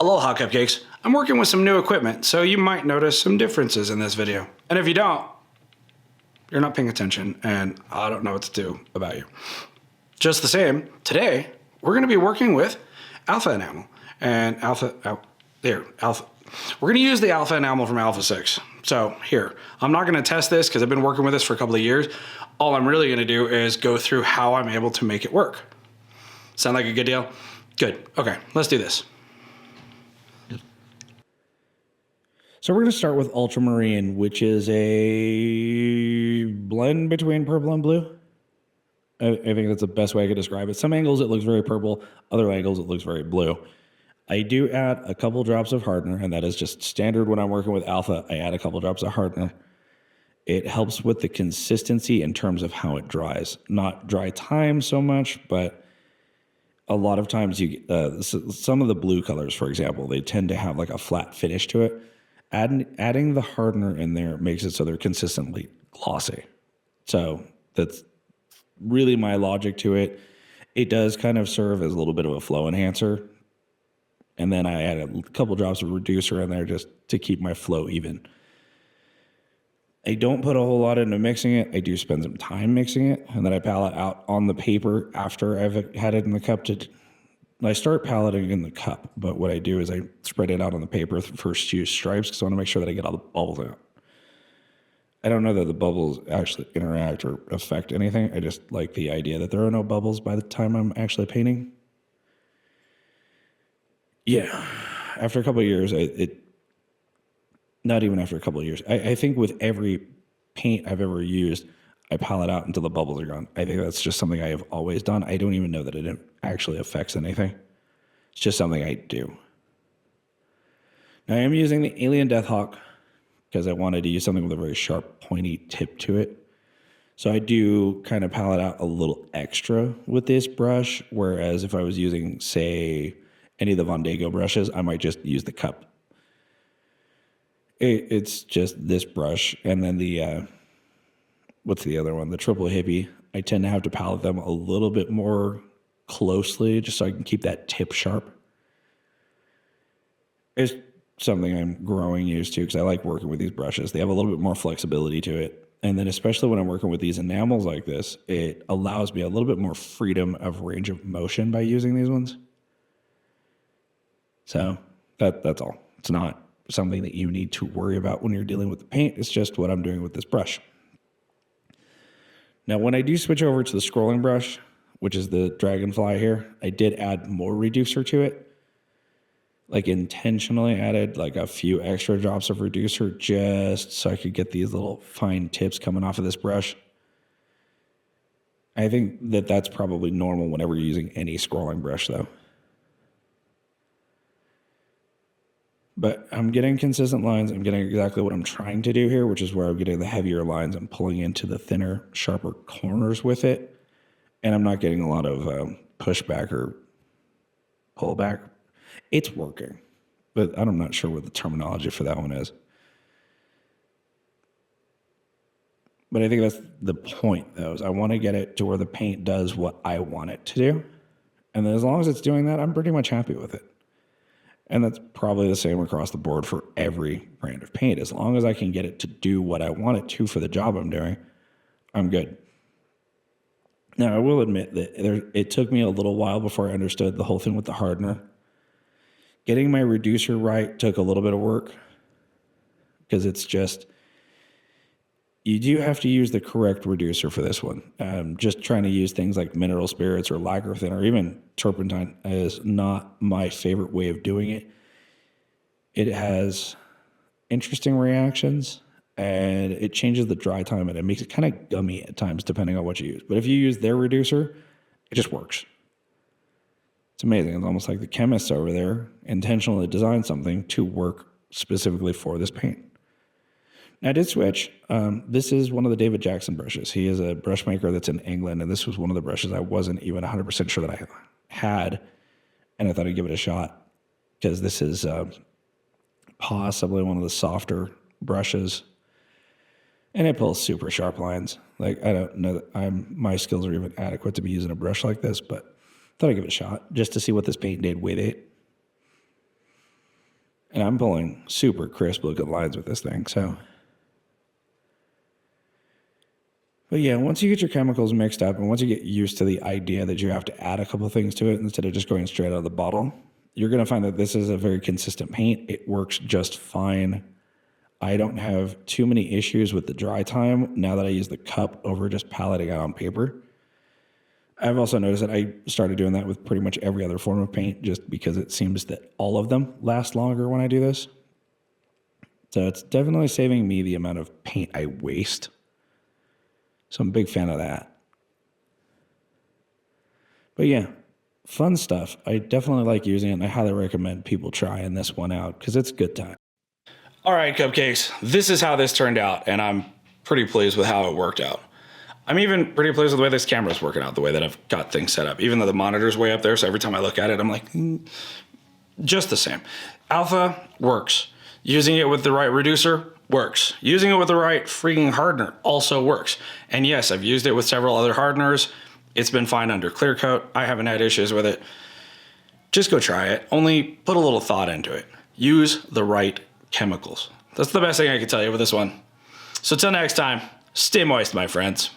Aloha Cupcakes. I'm working with some new equipment, so you might notice some differences in this video. And if you don't, you're not paying attention, and I don't know what to do about you. Just the same, today, we're gonna be working with alpha enamel. And we're gonna use the alpha enamel from Alpha 6. So here, I'm not gonna test this because I've been working with this for a couple of years. All I'm really gonna do is go through how I'm able to make it work. Sound like a good deal? Good, okay, let's do this. So we're going to start with ultramarine, which is a blend between purple and blue. I think that's the best way I could describe it. Some angles it looks very purple, other angles it looks very blue. I do add a couple drops of hardener, and that is just standard when I'm working with alpha. I add a couple drops of hardener. It helps with the consistency in terms of how it dries. Not dry time so much, but a lot of times you some of the blue colors, for example, they tend to have like a flat finish to it. Adding the hardener in there makes it so they're consistently glossy. So that's really my logic to it. It does kind of serve as a little bit of a flow enhancer. And then I add a couple drops of reducer in there just to keep my flow even. I don't put a whole lot into mixing it. I do spend some time mixing it, and then I palette out on the paper after I've had it in the cup. I start paletting in the cup, but what I do is I spread it out on the paper for first few stripes because I want to make sure that I get all the bubbles out. I don't know that the bubbles actually interact or affect anything. I just like the idea that there are no bubbles by the time I'm actually painting. Yeah, after a couple of years, not even after a couple of years, I think with every paint I've ever used, I palette out until the bubbles are gone. I think that's just something I have always done. I don't even know that it actually affects anything. It's just something I do. Now I am using the Alien Deathhawk because I wanted to use something with a very sharp, pointy tip to it. So I do kind of palette out a little extra with this brush, whereas if I was using, say, any of the Mondego brushes, I might just use the cup. It's just this brush, and then the what's the other one? The triple hippie. I tend to have to palette them a little bit more closely just so I can keep that tip sharp. It's something I'm growing used to because I like working with these brushes. They have a little bit more flexibility to it. And then especially when I'm working with these enamels like this, it allows me a little bit more freedom of range of motion by using these ones. So that's all. It's not something that you need to worry about when you're dealing with the paint. It's just what I'm doing with this brush. Now, when I do switch over to the scrolling brush, which is the Dragonfly here, I did add more reducer to it. Like intentionally added like a few extra drops of reducer just so I could get these little fine tips coming off of this brush. I think that that's probably normal whenever you're using any scrolling brush though. But I'm getting consistent lines. I'm getting exactly what I'm trying to do here, which is where I'm getting the heavier lines and pulling into the thinner, sharper corners with it. And I'm not getting a lot of pushback or pullback. It's working, but I'm not sure what the terminology for that one is. But I think that's the point, though, is I want to get it to where the paint does what I want it to do. And then as long as it's doing that, I'm pretty much happy with it. And that's probably the same across the board for every brand of paint. As long as I can get it to do what I want it to for the job I'm doing, I'm good. Now, I will admit that it took me a little while before I understood the whole thing with the hardener. Getting my reducer right took a little bit of work because it's just, you do have to use the correct reducer for this one. Just trying to use things like mineral spirits or lager thin or even turpentine is not my favorite way of doing it. It has interesting reactions and it changes the dry time and it makes it kind of gummy at times depending on what you use. But if you use their reducer, it just works. It's amazing. It's almost like the chemists over there intentionally designed something to work specifically for this paint. Now, I did switch. This is one of the David Jackson brushes. He is a brush maker that's in England, and this was one of the brushes I wasn't even 100% sure that I had, and I thought I'd give it a shot because this is possibly one of the softer brushes, and it pulls super sharp lines. Like, I don't know that my skills are even adequate to be using a brush like this, but thought I'd give it a shot just to see what this paint did with it. And I'm pulling super crisp looking lines with this thing, so. But yeah, once you get your chemicals mixed up and once you get used to the idea that you have to add a couple of things to it instead of just going straight out of the bottle, you're going to find that this is a very consistent paint. It works just fine. I don't have too many issues with the dry time now that I use the cup over just paletting out on paper. I've also noticed that I started doing that with pretty much every other form of paint just because it seems that all of them last longer when I do this. So it's definitely saving me the amount of paint I waste. So I'm a big fan of that. But yeah, fun stuff. I definitely like using it, and I highly recommend people trying this one out because it's a good time. All right, cupcakes, this is how this turned out, and I'm pretty pleased with how it worked out. I'm even pretty pleased with the way this camera's working out, the way that I've got things set up, even though the monitor's way up there, so every time I look at it, I'm like, just the same. Alpha works. Using it with the right reducer works. Using it with the right freaking hardener also works. And yes, I've used it with several other hardeners. It's been fine under clear coat. I haven't had issues with it. Just go try it. Only put a little thought into it. Use the right chemicals. That's the best thing I can tell you with this one. So till next time, stay moist, my friends.